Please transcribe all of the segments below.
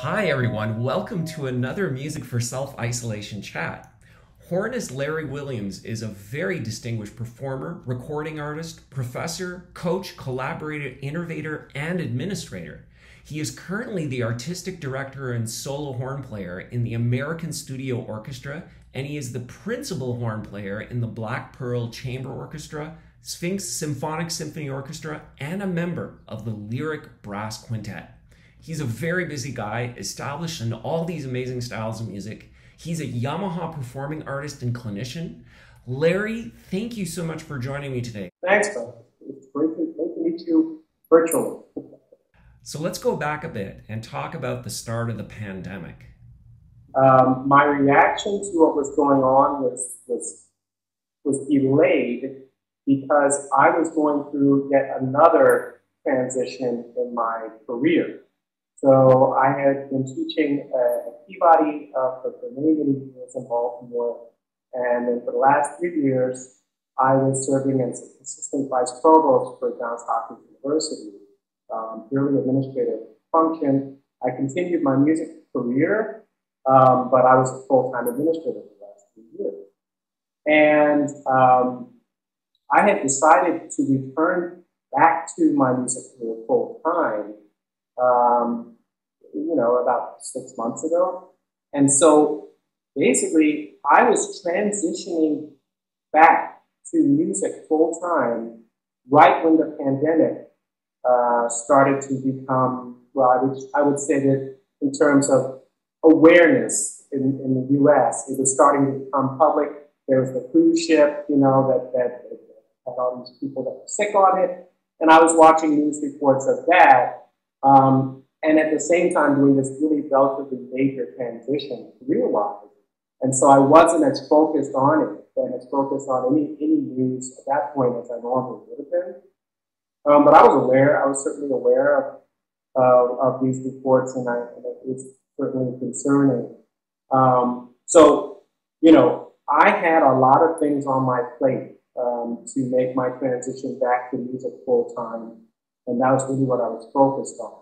Hi everyone, welcome to another Music for Self-Isolation chat. Hornist Larry Williams is a very distinguished performer, recording artist, professor, coach, collaborator, innovator, and administrator. He is currently the artistic director and solo horn player in the American Studio Orchestra, and he is the principal horn player in the Black Pearl Chamber Orchestra, Sphinx Symphonic Symphony Orchestra, and a member of the Lyric Brass Quintet. He's a very busy guy, established in all these amazing styles of music. He's a Yamaha performing artist and clinician. Larry, thank you so much for joining me today. Thanks, Frank. It's great to meet you virtually. So let's go back a bit and talk about the start of the pandemic. My reaction to what was going on was delayed because I was going through yet another transition in my career. So I had been teaching at Peabody for many years in Baltimore, and then for the last 3 years, I was serving as assistant vice provost for Johns Hopkins University, purely administrative function. I continued my music career, but I was a full-time administrator for the last 3 years. And I had decided to return back to my music career full-time about 6 months ago. And so basically, I was transitioning back to music full-time right when the pandemic started to become, well, I would say that in terms of awareness in the U.S., it was starting to become public. There was the cruise ship, that had all these people that were sick on it. And I was watching news reports of that. And at the same time doing this really relatively major transition career-wise. And so I wasn't as focused on it and as focused on any news at that point as I normally would have been. But I was certainly aware of these reports, and it was certainly concerning. I had a lot of things on my plate to make my transition back to music full-time, and that was really what I was focused on.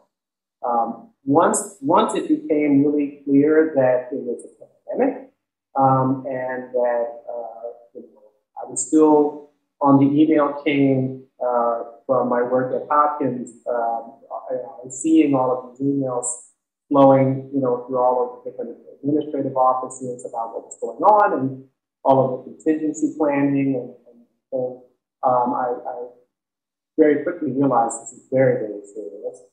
Once it became really clear that it was a pandemic, and that I was still on the email chain from my work at Hopkins, I was seeing all of these emails flowing, through all of the different administrative offices about what was going on and all of the contingency planning, and I very quickly realized this is very, very serious.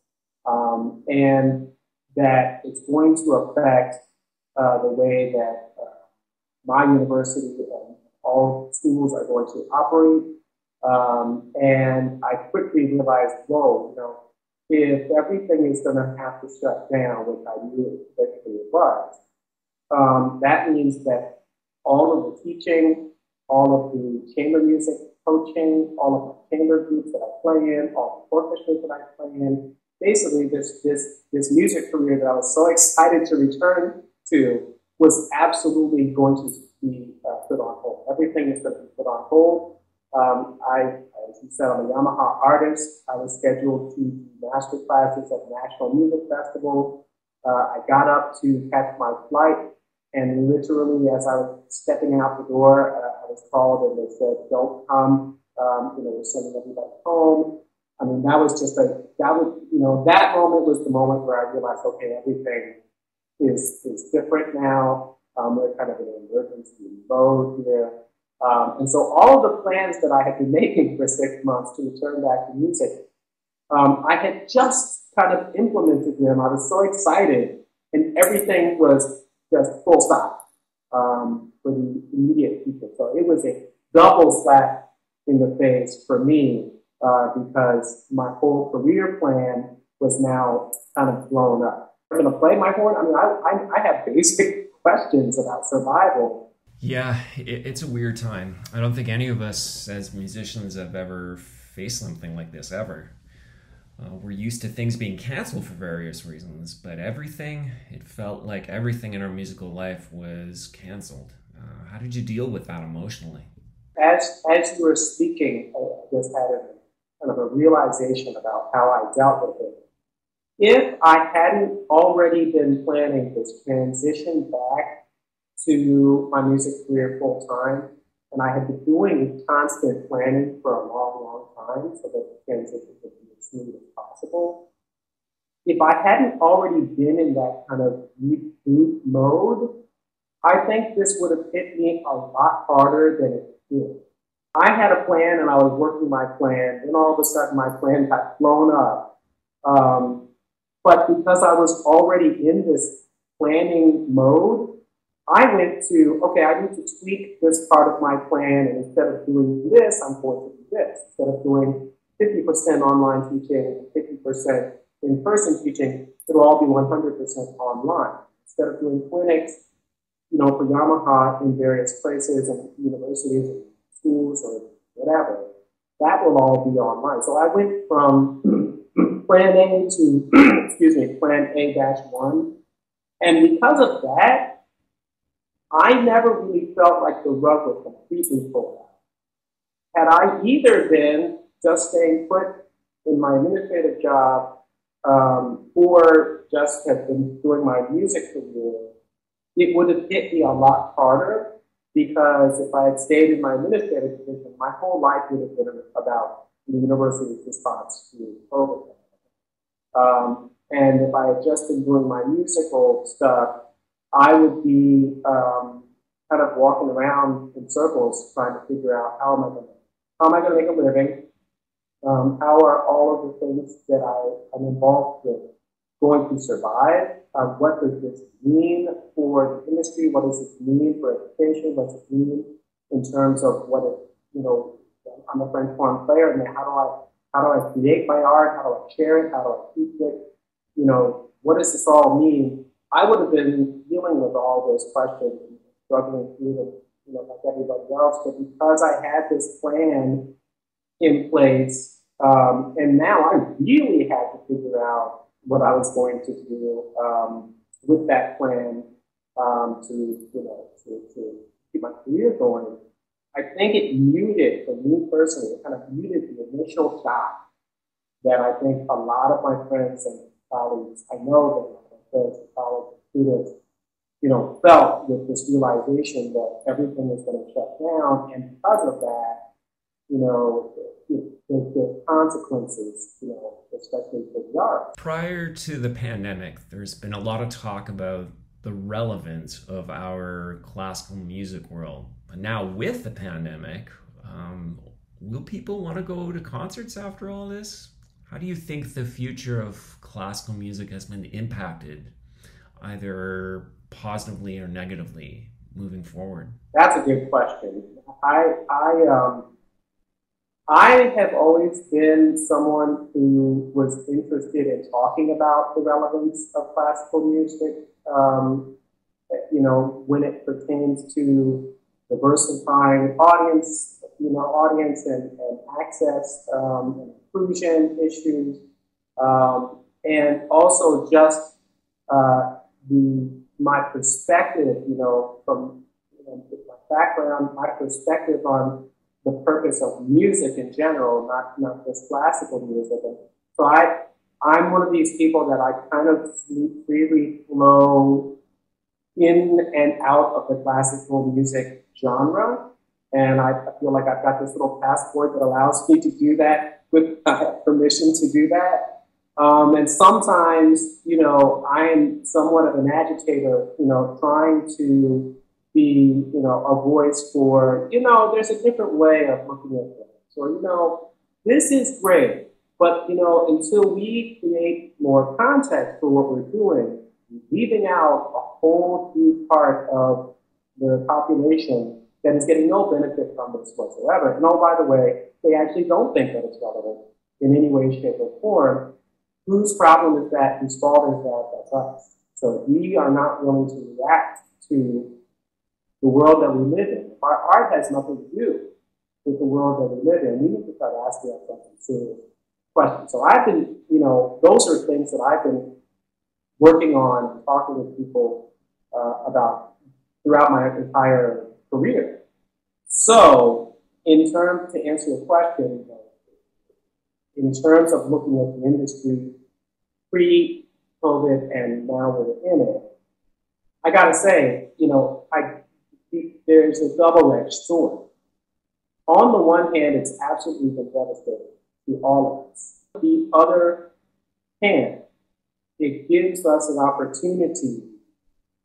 And that it's going to affect the way that my university and all schools are going to operate. And I quickly realized, if everything is going to have to shut down, which I knew eventually it was, that means that all of the teaching, all of the chamber music coaching, all of my chamber groups that I play in, all the orchestras that I play in, basically, this music career that I was so excited to return to was absolutely going to be put on hold. Everything is going to be put on hold. As you said, I'm a Yamaha artist. I was scheduled to do master classes at the National Music Festival. I got up to catch my flight, and literally, as I was stepping out the door, I was called, and they said, "Don't come. We're sending everybody home." I mean, that was just that moment was the moment where I realized, okay, everything is different now. We're kind of in an emergency mode here. And so all of the plans that I had been making for 6 months to return back to music, I had just kind of implemented them. I was so excited, and everything was just full stop for the immediate future. So it was a double slap in the face for me. Because my whole career plan was now kind of blown up. I'm going to play my horn. I mean, I have basic questions about survival. Yeah, it's a weird time. I don't think any of us as musicians have ever faced something like this ever. We're used to things being canceled for various reasons, but it felt like everything in our musical life was canceled. How did you deal with that emotionally? As you were speaking, I just had kind of a realization about how I dealt with it. If I hadn't already been planning this transition back to my music career full time, and I had been doing constant planning for a long, long time so that the transition could be as smooth as possible, if I hadn't already been in that kind of reboot mode, I think this would have hit me a lot harder than it did. I had a plan and I was working my plan, and all of a sudden my plan got blown up. But because I was already in this planning mode, I went to, okay, I need to tweak this part of my plan, and instead of doing this, I'm going to do this. Instead of doing 50% online teaching and 50% in-person teaching, it'll all be 100% online. Instead of doing clinics, for Yamaha in various places and universities and schools or whatever, that will all be online. So I went from plan A to, plan A-1. And because of that, I never really felt like the rug was completely pulled out. Had I either been just staying put in my administrative job or just have been doing my music career, it would have hit me a lot harder, because if I had stayed in my administrative position, my whole life would have been about the university's response to COVID. And if I had just been doing my musical stuff, I would be kind of walking around in circles trying to figure out how am I going to make a living? How are all of the things that I'm involved with going to survive? What does this mean for the industry? What does this mean for education? What does it mean in terms of what it, I'm a French horn player, and how do I create my art? How do I share it? How do I teach it? What does this all mean? I would have been dealing with all those questions and struggling through them, like everybody else. But because I had this plan in place, and now I really had to figure out what I was going to do with that plan to keep my career going. I think it muted, for me personally, it kind of muted the initial shock that I think a lot of my friends and colleagues, I know that my friends and colleagues and students, felt with this realization that everything is going to shut down, and because of that, there's consequences, especially for the arts. Prior to the pandemic, there's been a lot of talk about the relevance of our classical music world. But now with the pandemic, will people want to go to concerts after all this? How do you think the future of classical music has been impacted, either positively or negatively, moving forward? That's a good question. I have always been someone who was interested in talking about the relevance of classical music, when it pertains to diversifying audience and access and inclusion issues, and also just my perspective, from my background, my perspective on the purpose of music in general, not just classical music. And so I'm one of these people that I kind of freely flow in and out of the classical music genre. And I feel like I've got this little passport that allows me to do that with permission to do that. And sometimes, I am somewhat of an agitator, trying to be, a voice for, there's a different way of looking at things. Or, this is great, but, until we create more context for what we're doing, leaving out a whole huge part of the population that is getting no benefit from this whatsoever. And oh, by the way, they actually don't think that it's relevant in any way, shape, or form. Whose problem is that? Whose fault is that? That's us. So if we are not willing to react to the world that we live in, if our art has nothing to do with the world that we live in, we need to start asking ourselves some serious questions. So I've been, those are things that I've been working on, talking with people about throughout my entire career. So, to answer your question, in terms of looking at the industry pre-COVID and now we're in it. I gotta say, there's a double-edged sword. On the one hand, it's absolutely been devastating to all of us. On the other hand, it gives us an opportunity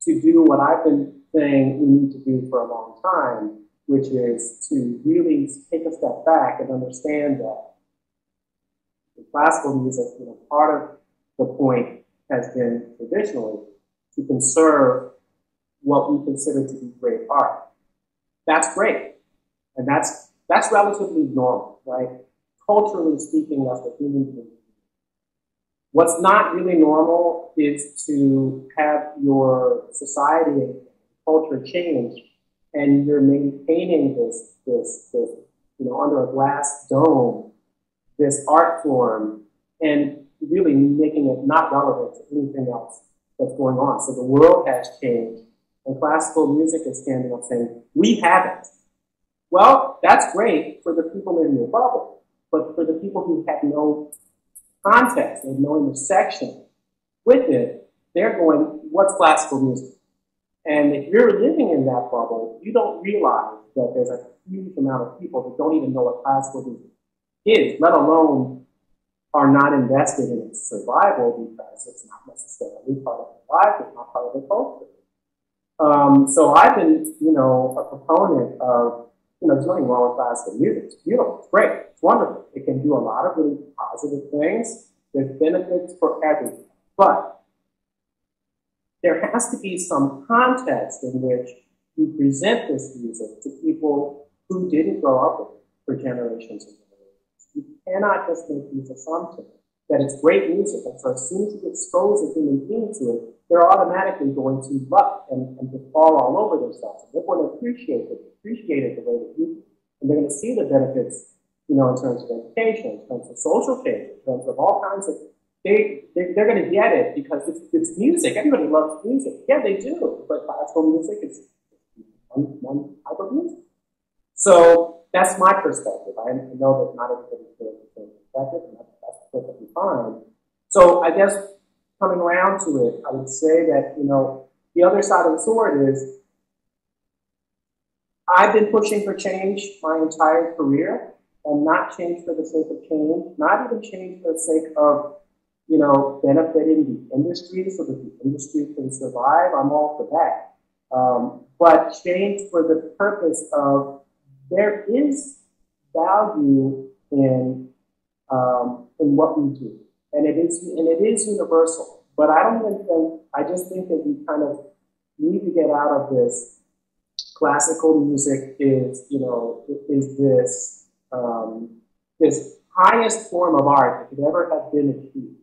to do what I've been saying we need to do for a long time, which is to really take a step back and understand that in classical music, part of the point has been traditionally to conserve what we consider to be great art. That's great. And that's relatively normal, right? Culturally speaking, that's the human being. What's not really normal is to have your society and culture change and you're maintaining this under a glass dome, this art form, and really making it not relevant to anything else that's going on. So the world has changed, and classical music is standing up saying, we haven't. Well, that's great for the people in your bubble, but for the people who have no context and no intersection with it, they're going, what's classical music? And if you're living in that bubble, you don't realize that there's a huge amount of people who don't even know what classical music is, let alone are not invested in its survival because it's not necessarily part of their life, it's not part of their culture. So I've been, a proponent of, there's nothing wrong with classical music. It's beautiful, it's great, it's wonderful. It can do a lot of really positive things. There's benefits for everyone. But there has to be some context in which you present this music to people who didn't grow up with it for generations and generations. You cannot just make these assumptions that it's great music, and so as soon as you expose a human being to it, they're automatically going to love and to fall all over themselves. And they're going to appreciate it the way that you do. And they're going to see the benefits, in terms of education, in terms of social change, in terms of all kinds of, they're going to get it because it's music. Everybody loves music. Yeah, they do. But classical music is one type of music. So that's my perspective. I know that not everybody feels the same perspective, and that's perfectly fine. So I guess coming around to it, I would say that, the other side of the sword is I've been pushing for change my entire career, and not change for the sake of change, not even change for the sake of, benefiting the industry so that the industry can survive. I'm all for that. But change for the purpose of there is value in what we do, and it is universal. But I don't even think. I just think that we kind of need to get out of this. Classical music is this this highest form of art that could ever have been achieved.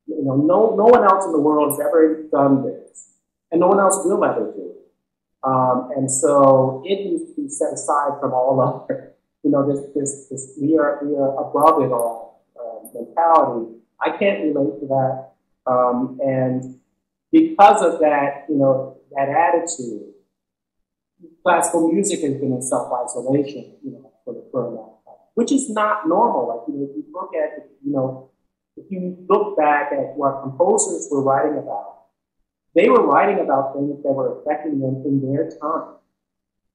No one else in the world has ever done this, and no one else will ever do it. And so it needs to be set aside from all other, this we are above it all mentality. I can't relate to that, and because of that, that attitude, classical music has been in self-isolation, for a long time, which is not normal. Like, if you look at, if you look back at what composers were writing about, they were writing about things that were affecting them in their time.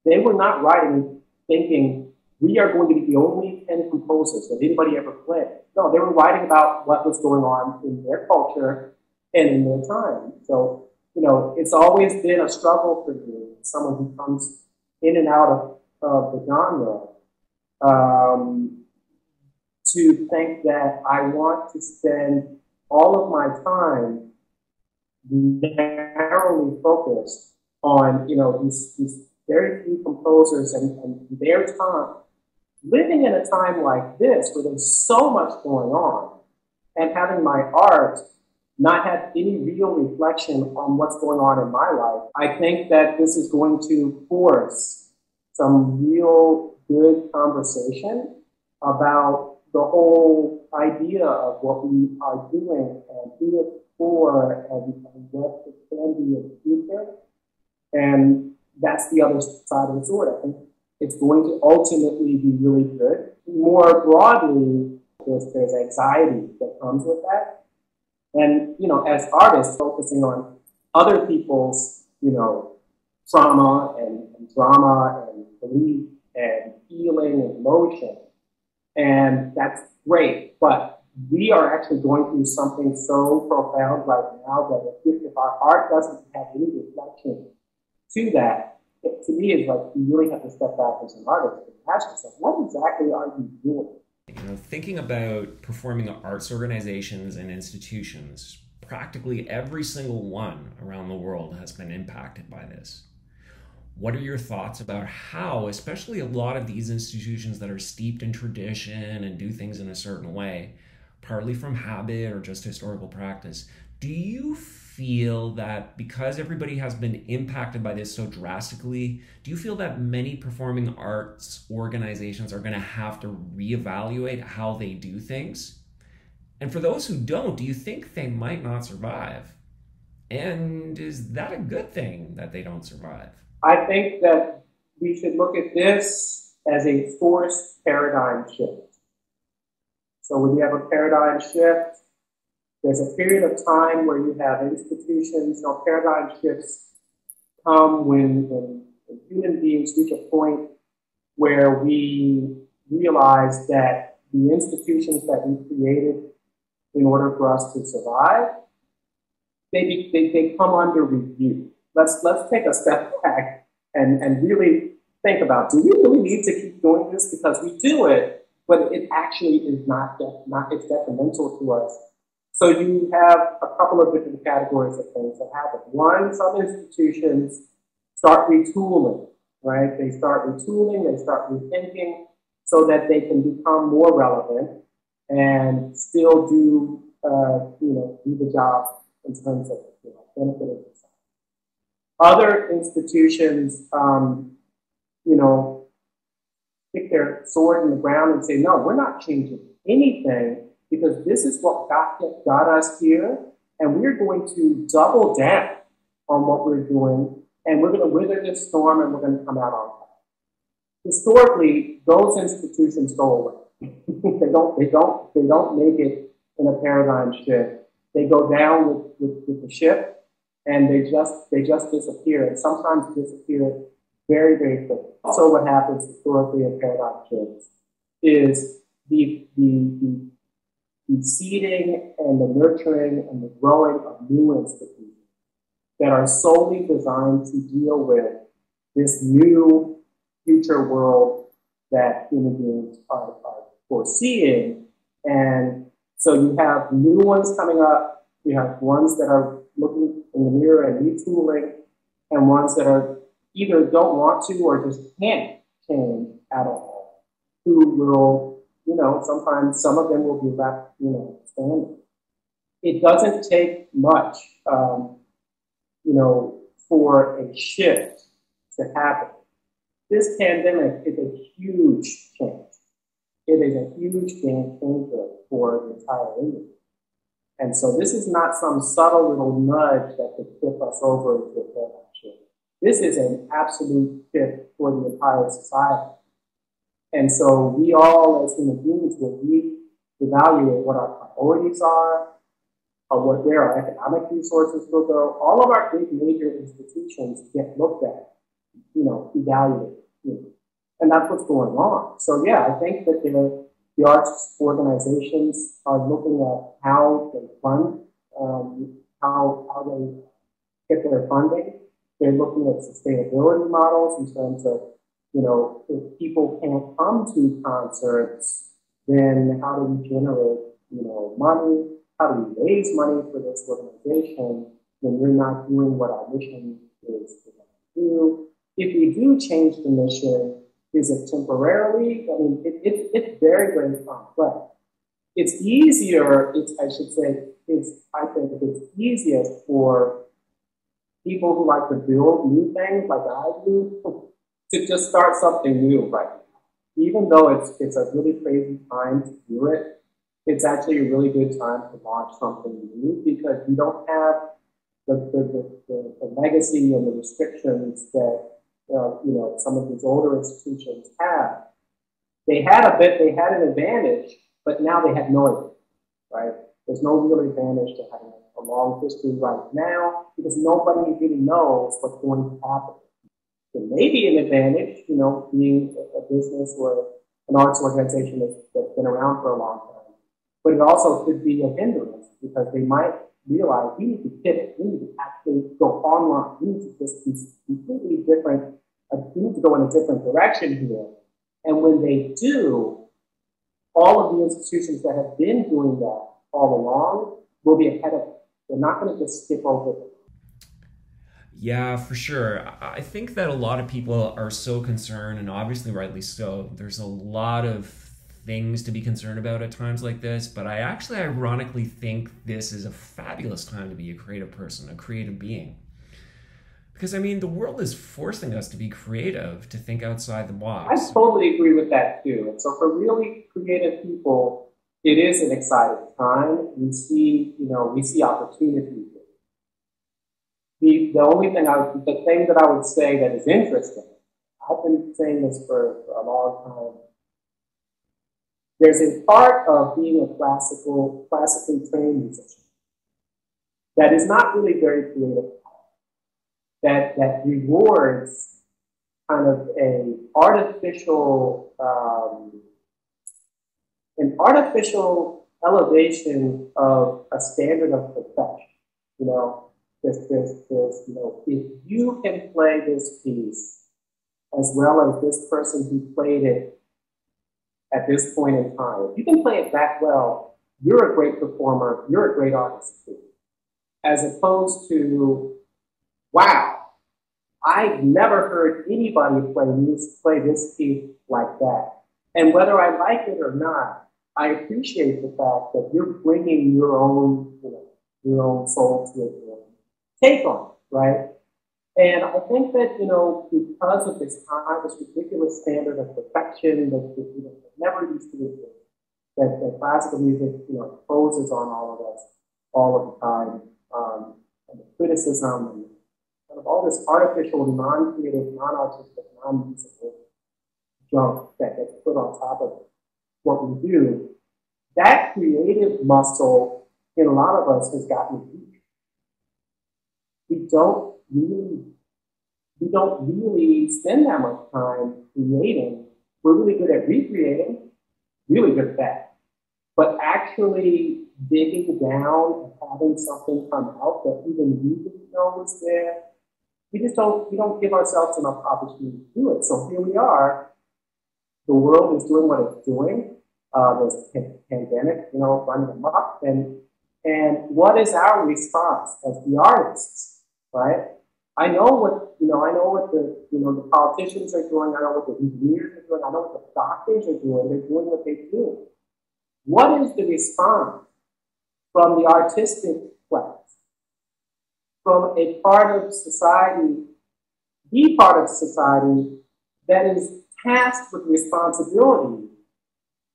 They were not writing thinking, we are going to be the only 10 composers that anybody ever played. No, they were writing about what was going on in their culture and in their time. So, it's always been a struggle for you, someone who comes in and out of the genre, to think that I want to spend all of my time narrowly focused on, these very few composers and their time. Living in a time like this where there's so much going on, and having my art not have any real reflection on what's going on in my life, I think that this is going to force some real good conversation about the whole idea of what we are doing and who it's for and what it can be in the future. And that's the other side of the sword. I think it's going to ultimately be really good. More broadly, there's anxiety that comes with that. And, as artists focusing on other people's, trauma and drama and belief and healing and emotion. And that's great. But we are actually going through something so profound right now that if our art doesn't have any reflection to that, it, to me, is like you really have to step back as an artist and ask yourself, what exactly are you doing? Thinking about performing arts organizations and institutions, practically every single one around the world has been impacted by this. What are your thoughts about how, especially a lot of these institutions that are steeped in tradition and do things in a certain way, partly from habit or just historical practice, do you feel that because everybody has been impacted by this so drastically, do you feel that many performing arts organizations are going to have to reevaluate how they do things? And for those who don't, do you think they might not survive? And is that a good thing that they don't survive? I think that we should look at this as a forced paradigm shift. So when you have a paradigm shift, there's a period of time where you have institutions, paradigm shifts come when human beings reach a point where we realize that the institutions that we created in order for us to survive, they come under review. Let's take a step back and really think about, do we really need to keep doing this? Because we do it, but it actually is it's detrimental to us. So you have a couple of different categories of things that happen. One, some institutions start retooling, right? They start retooling, they start rethinking so that they can become more relevant and still do the job in terms of benefiting themselves. Other institutions, stick their sword in the ground and say, no, we're not changing anything because this is what got us here, and we're going to double down on what we're doing, and we're going to weather this storm, and we're going to come out on top. Historically, those institutions go away. they don't make it in a paradigm shift. They go down with the ship, and they just disappear, and sometimes disappear very, very quickly. Also, what happens historically in paradigm shifts is the seeding and the nurturing and the growing of new institutions that are solely designed to deal with this new future world that human beings are foreseeing. And so you have new ones coming up, you have ones that are looking in the mirror and retooling, and ones that are either don't want to or just can't change at all, who will, sometimes some of them will be left, standing. It doesn't take much, for a shift to happen. This pandemic is a huge change. It is a huge game changer for the entire industry. And so this is not some subtle little nudge that could tip us over into a paradigm shift. This is an absolute shift for the entire society. And so we all, as human beings, will reevaluate what our priorities are, where our economic resources will go. All of our big major institutions get looked at, evaluated. And that's what's going on. So yeah, I think that the arts organizations are looking at how they fund, how they get their funding. They're looking at sustainability models in terms of, if people can't come to concerts, then how do we generate, money? How do we raise money for this organization when we're not doing what our mission is to do? If we do change the mission, is it temporarily? I mean, it's very, very complex. It's easier, I think it's easiest for people who like to build new things like I do to just start something new right now. Even though it's a really crazy time to do it, it's actually a really good time to launch something new because you don't have the legacy and the restrictions that some of these older institutions have. They had an advantage, but now they have no advantage, right? There's no real advantage to having a long history right now because nobody really knows what's going to happen. It may be an advantage, being a business or an arts organization that's been around for a long time. But it also could be a hindrance because they might realize we need to pivot. We need to actually go online. We need to just be completely different. We need to go in a different direction here. And when they do, all of the institutions that have been doing that all along will be ahead of it. They're not going to just skip over it. Yeah, for sure. I think that a lot of people are so concerned, and obviously rightly so. There's a lot of things to be concerned about at times like this, but I actually ironically think this is a fabulous time to be a creative person, a creative being. Because, I mean, the world is forcing us to be creative, to think outside the box. I totally agree with that, too. And so for really creative people, it is an exciting time. We see opportunity. The thing that I would say that is interesting, I've been saying this for a long time. There's a part of being a classically trained musician that is not really very creative, that rewards kind of an artificial elevation of a standard of perfection. If you can play this piece as well as this person who played it at this point in time, if you can play it that well, you're a great performer, you're a great artist too. As opposed to, wow, I've never heard anybody play this piece like that. And whether I like it or not, I appreciate the fact that you're bringing your own soul to it, take on it, right? And I think that, because of this ridiculous standard of perfection that never used to exist, that classical music, imposes on all of us all of the time, and the criticism and kind of all this artificial, non-creative, non-artistic, non-musical junk that gets put on top of what we do, that creative muscle in a lot of us has gotten weak. We don't really spend that much time creating. We're really good at recreating, really good at that. But actually digging down and having something come out that even we didn't know was there, we don't give ourselves enough opportunity to do it. So here we are. The world is doing what it's doing. There's a pandemic, running amok. And what is our response as the artists, right? I know what the politicians are doing. I know what the engineers are doing. I know what the doctors are doing. They're doing what they do. What is the response from the artistic class, from a part of society, the part of society that is tasked with responsibility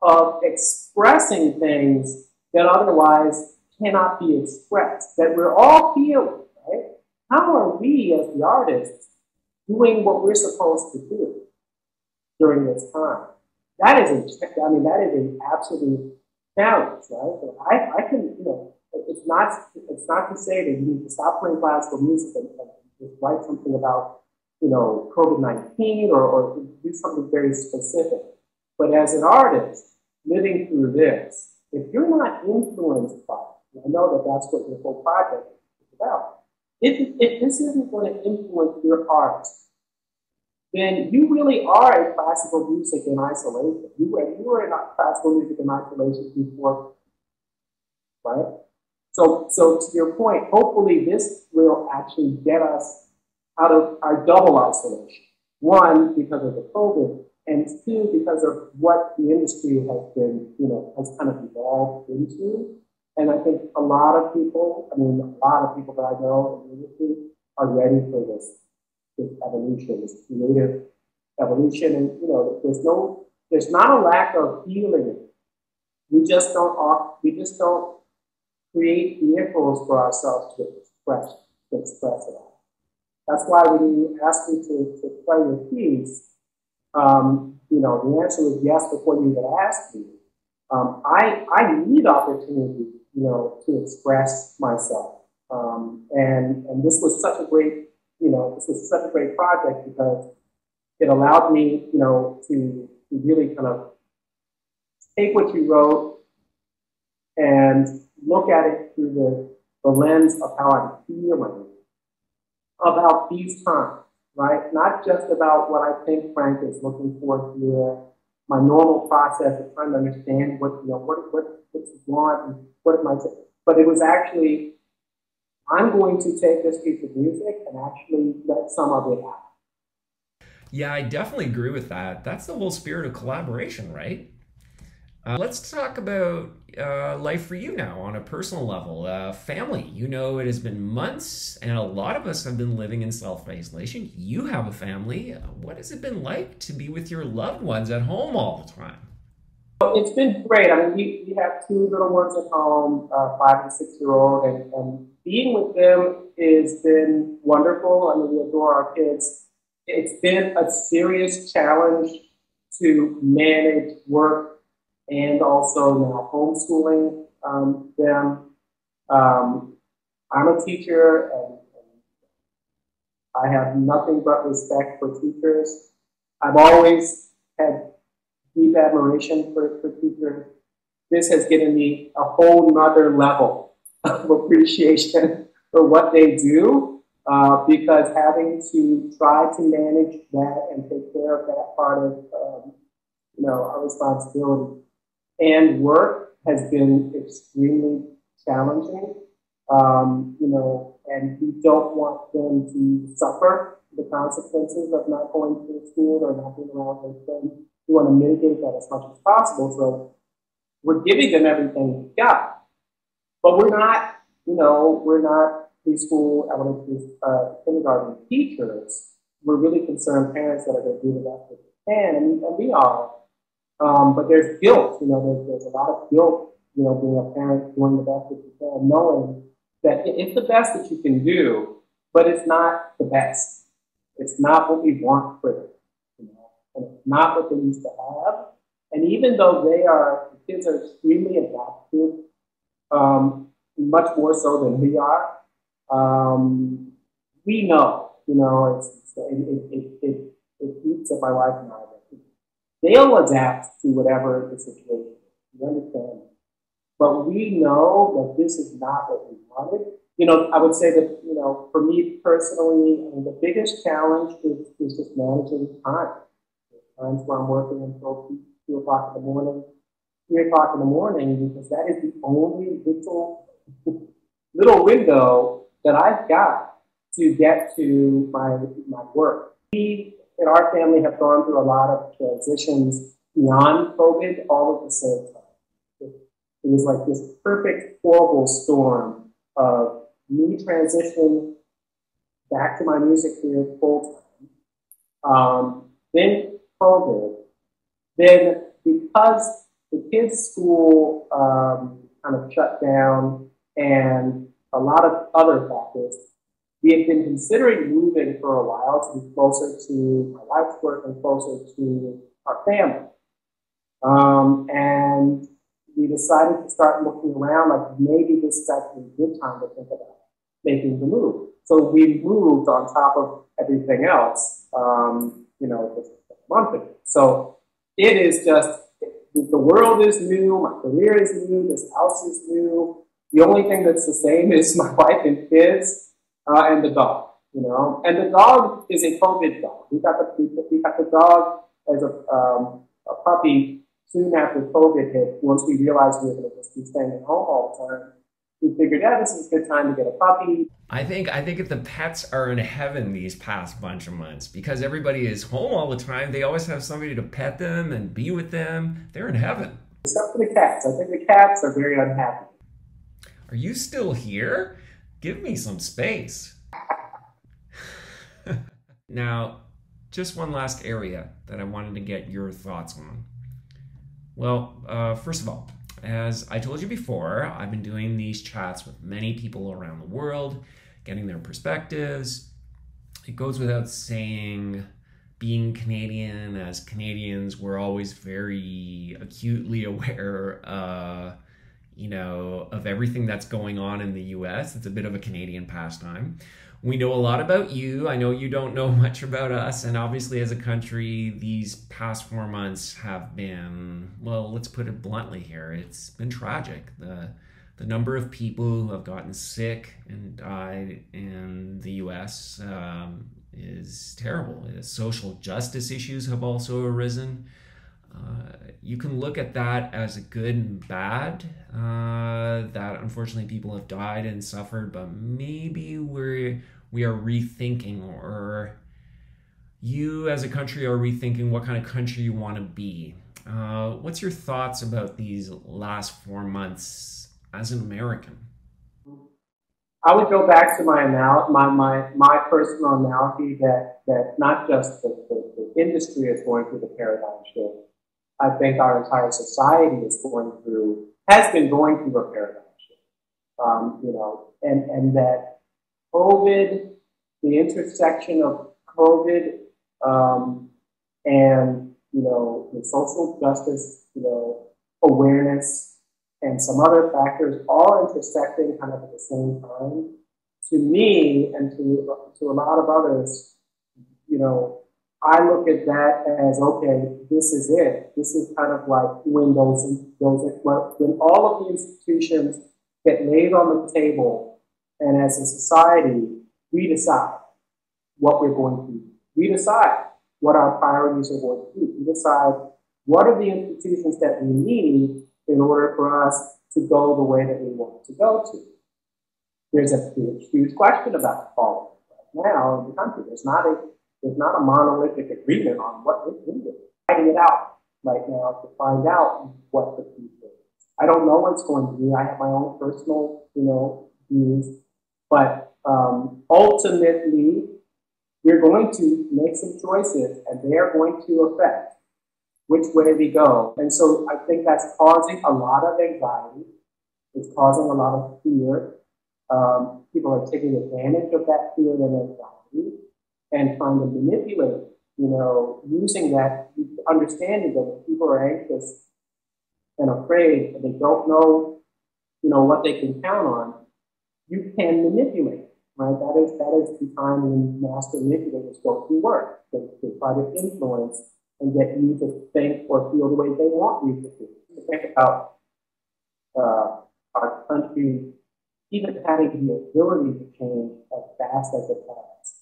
of expressing things that otherwise cannot be expressed, that we're all feeling, right? How are we as the artists doing what we're supposed to do during this time? That is an absolute challenge, right? So I can, it's not to say that you need to stop playing classical music and just write something about, COVID-19 or do something very specific. But as an artist living through this, if you're not influenced by it, I know that that's what your whole project is about. If this isn't going to influence your art, then you really are a classical music in isolation. You were in classical music in isolation before, right? So to your point, hopefully this will actually get us out of our double isolation. One, because of the COVID, and two, because of what the industry has been, has kind of evolved into. And I think a lot of people that I know in the industry are ready for this evolution, this creative evolution. And, there's not a lack of feeling. We just don't create vehicles for ourselves to express it all. That's why when you asked me to play your piece, the answer was yes before you even asked me. I need opportunity to express myself. And this was such a great, this was such a great project because it allowed me, to really kind of take what you wrote and look at it through the lens of how I'm feeling about these times, right? Not just about what I think Frank is looking for here, my normal process of trying to understand what you want and what it might say. But it was actually, I'm going to take this piece of music and actually let some of it out. Yeah, I definitely agree with that. That's the whole spirit of collaboration, right? Let's talk about life for you now on a personal level. Family, it has been months and a lot of us have been living in self-isolation. You have a family. What has it been like to be with your loved ones at home all the time? It's been great. I mean, we have two little ones at home, 5 and 6-year-old, and being with them has been wonderful. I mean, we adore our kids. It's been a serious challenge to manage work and also now homeschooling them. I'm a teacher, and I have nothing but respect for teachers. I've always had deep admiration for teachers. This has given me a whole nother level of appreciation for what they do, because having to try to manage that and take care of that part of our responsibility and work has been extremely challenging, and we don't want them to suffer the consequences of not going to school or not being around their friends. We want to mitigate that as much as possible. So we're giving them everything we've got, but we're not preschool, elementary, kindergarten teachers. We're really concerned parents that are going to do the best that they can, and we are. But there's guilt, there's a lot of guilt, being a parent doing the best that you can, knowing that it's the best that you can do, but it's not the best. It's not what we want for them, and it's not what they used to have. And even though the kids are extremely adaptive, much more so than we are, we know, it eats at my wife and I. They'll adapt to whatever the situation is. You understand? But we know that this is not what we wanted. I would say that, for me personally, the biggest challenge is just managing time. There's times where I'm working until 2 o'clock in the morning, 3 o'clock in the morning, because that is the only little window that I've got to get to my work. We in our family have gone through a lot of transitions beyond COVID all at the same time. It was like this perfect, horrible storm of me transitioning back to my music career full time. Then COVID. Then because the kids' school kind of shut down and a lot of other factors, we had been considering moving for a while to be closer to my wife's work and closer to our family. And we decided to start looking around, like maybe this is actually a good time to think about making the move. So we moved on top of everything else, just a month ago. So it is just, the world is new, my career is new, this house is new. The only thing that's the same is my wife and kids. And the dog, and the dog is a COVID dog. We got the dog as a puppy soon after COVID hit. Once we realized we were going to just be staying at home all the time, we figured, this is a good time to get a puppy. I think if the pets are in heaven these past bunch of months, because everybody is home all the time, they always have somebody to pet them and be with them. They're in heaven. Except for the cats. I think the cats are very unhappy. Are you still here? Give me some space. Now, just one last area that I wanted to get your thoughts on. Well, first of all, as I told you before, I've been doing these chats with many people around the world, getting their perspectives. It goes without saying, being Canadian, as Canadians, we're always very acutely aware of everything that's going on in the US. It's a bit of a Canadian pastime. We know a lot about you. I know you don't know much about us. And obviously, as a country, these past 4 months have been, well, let's put it bluntly here, it's been tragic. The number of people who have gotten sick and died in the US is terrible. Social justice issues have also arisen. You can look at that as a good and bad, that unfortunately people have died and suffered, but maybe we are rethinking, or you as a country are rethinking what kind of country you want to be. What's your thoughts about these last 4 months as an American? I would go back to my personal analogy that not just the industry is going through the paradigm shift. I think our entire society has been going through a paradigm shift. And that COVID, the intersection of COVID, and, the social justice, awareness and some other factors all intersecting kind of at the same time. To me and to a lot of others, I look at that as, okay, this is it. This is kind of like when when all of the institutions get laid on the table, and as a society, we decide what we're going to do. We decide what our priorities are going to be. We decide what are the institutions that we need in order for us to go the way that we want to go to. There's a huge question about equality right now in the country. There's not a monolithic agreement on what is needed. Fighting it out right now to find out what the future is. I don't know what it's going to be. I have my own personal, views, but ultimately, we're going to make some choices, and they are going to affect which way we go. And so I think that's causing a lot of anxiety. It's causing a lot of fear. People are taking advantage of that fear and anxiety and trying to manipulate, using that understanding that when people are anxious and afraid and they don't know, what they can count on, you can manipulate, right? That is the time when master manipulators go through work. They try to influence and get you to think or feel the way they want you to feel. To think about our country even having the ability to change as fast as it has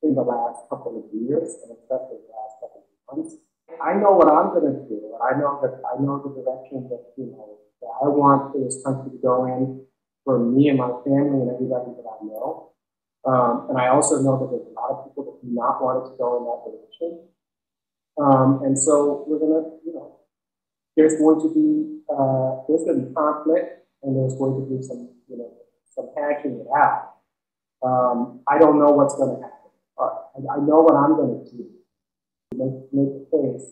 in the last couple of years, and especially the last couple of months. I know what I'm going to do. I know the direction that that I want for this country to go in for me and my family and everybody that I know. And I also know that there's a lot of people that do not want it to go in that direction. And so we're going to, there's going to be conflict, and there's going to be some hashing it out. I don't know what's going to happen. I know what I'm going to do. Make a case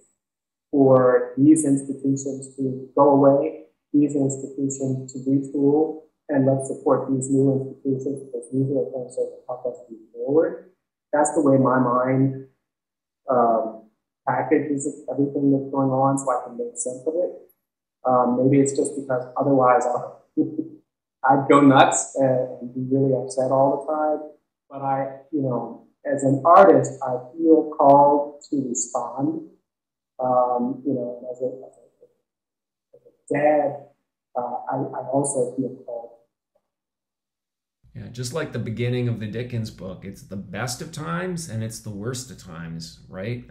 for these institutions to go away, these institutions to retool, and let's support these new institutions because these are the things that help us move forward. That's the way my mind packages everything that's going on, so I can make sense of it. Maybe it's just because otherwise I'd go nuts and be really upset all the time. But as an artist, I feel called to respond. As a dad, I also feel called. Yeah, just like the beginning of the Dickens book, it's the best of times and it's the worst of times, right?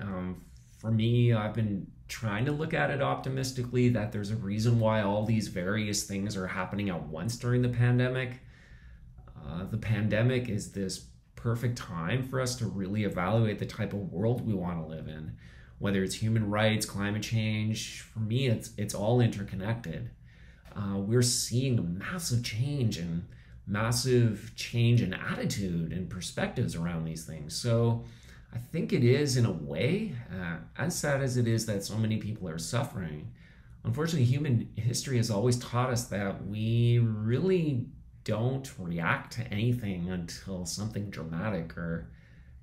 For me, I've been trying to look at it optimistically, that there's a reason why all these various things are happening at once during the pandemic. The pandemic is this perfect time for us to really evaluate the type of world we want to live in, whether it's human rights, climate change. For me, it's all interconnected. We're seeing a massive change in attitude and perspectives around these things. So I think it is, in a way, as sad as it is that so many people are suffering. Unfortunately, human history has always taught us that we really don't react to anything until something dramatic or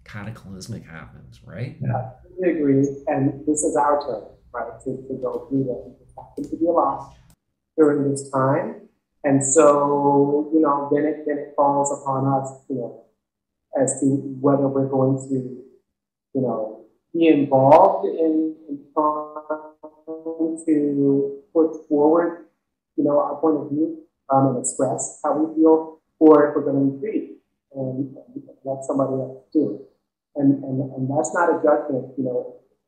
cataclysmic happens, right? Yeah, I completely agree. And this is our turn, right, to go through that. We just happen to be alive. during this time. And so, then it falls upon us, as to whether we're going to, be involved in trying to put forward, our point of view, and express how we feel, or if we're going to retreat and let somebody else do it. And that's not a judgment,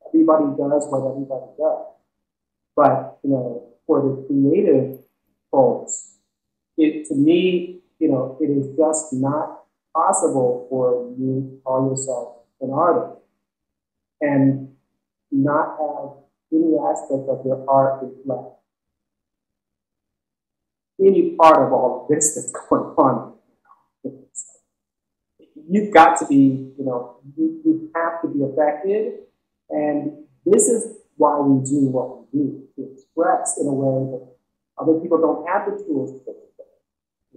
everybody does what everybody does. But, for the creative folks, to me, it is just not possible for you to call yourself an artist and not have any aspect of your art reflect any part of all of this that's going on. You've got to be, you have to be affected, and this is why we do what we do, to express in a way that other people don't have the tools to express.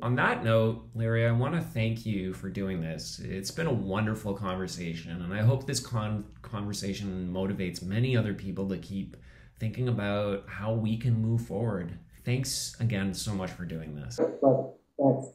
On that note, Larry, I want to thank you for doing this. It's been a wonderful conversation, and I hope this conversation motivates many other people to keep thinking about how we can move forward. Thanks again so much for doing this. Thanks.